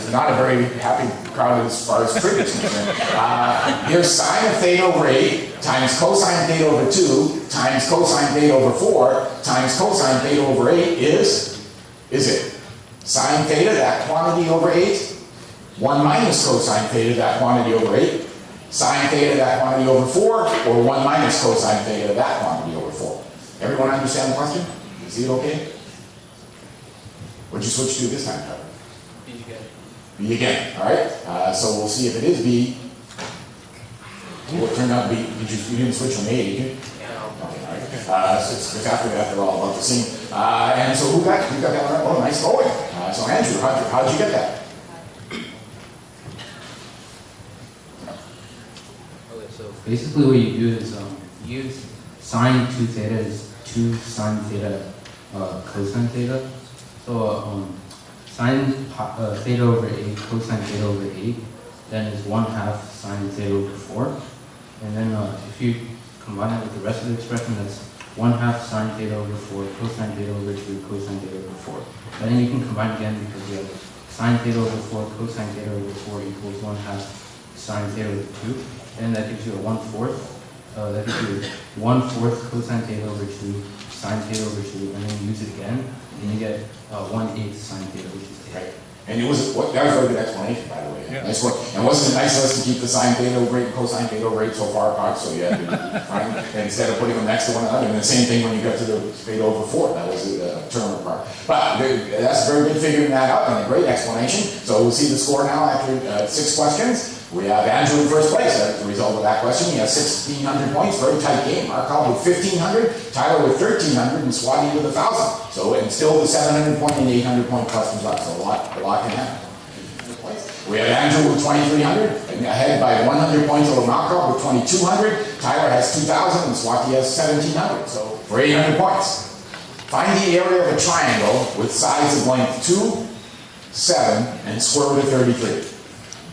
there's not a very happy crowd as far as trig is concerned. Here's sine of theta over 8 times cosine theta over 2 times cosine theta over 4 times cosine theta over 8 is it sine theta, that quantity over 8, 1 minus cosine theta, that quantity over 8, sine theta, that quantity over 4, or 1 minus cosine theta, that quantity over 4. Everyone understand the question? You see it okay? What'd you switch to this time, Trevor? B again. B again, all right? So we'll see if it is B. Well, it turned out to be, you didn't switch from A, did you? Yeah. Okay, all right. So it's after that, they're all about the same. And so who got that one right? Oh, nice going. So Andrew, how'd you get that? Okay, so basically what you do is use sine 2 theta is 2 sine theta cosine theta. So sine theta over 8 cosine theta over 8 then is 1/2 sine theta over 4. And then if you combine it with the rest of the expression, that's 1/2 sine theta over 4 cosine theta over 2 cosine theta over 4. And then you can combine again because we have sine theta over 4 cosine theta over 4 equals 1/2 sine theta over 2. And that gives you a 1/4. That gives you 1/4 cosine theta over 2 sine theta over 2, and then you use it again, and you get 1/8 sine theta, which is theta. Right. And that was a very good explanation, by the way. Yeah. Nice one. And wasn't it nice of us to keep the sine theta over 8 and cosine theta over 8 so far apart, so you had to find, and instead of putting them next to one another, and the same thing when you got to the theta over 4, that was a term apart. But that's very good figuring that out, and a great explanation. So we'll see the score now after 6 questions. We have Andrew in first place as a result of that question. He has 1,600 points, very tight game. Markov with 1,500, Tyler with 1,300, and Swati with 1,000. So, and still the 700 point and 800 point questions left, so a lot can happen. We have Andrew with 2,300, and ahead by 100 points over Markov with 2,200. Tyler has 2,000, and Swati has 1,700, so for 800 points. Find the area of a triangle with sides of length 2, 7, and square root of 33.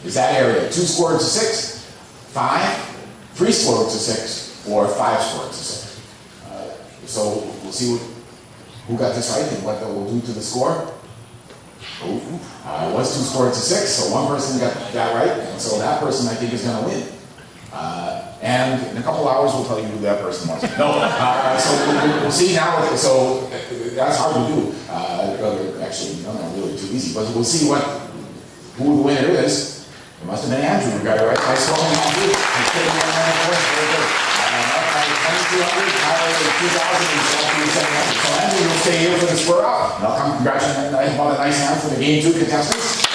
Is that area 2 square roots of 6, 5, 3 square roots of 6, or 5 square roots of 6? So we'll see who got this right and what that will do to the score. It was 2 square roots of 6, so one person got that right, and so that person I think is going to win. And in a couple hours we'll tell you who that person was. No, so we'll see now. So that's hard to do. Actually, no, not really too easy, but we'll see who the winner is. It must have been Andrew who got it right. Nice going, Andrew. He's taking one points. Very good. Mark 2,200, Tyler 2,000, and Swati 700. So Andrew will stay here for the square up. And I'll come congratulate you on a nice hand for the game 2 contestants.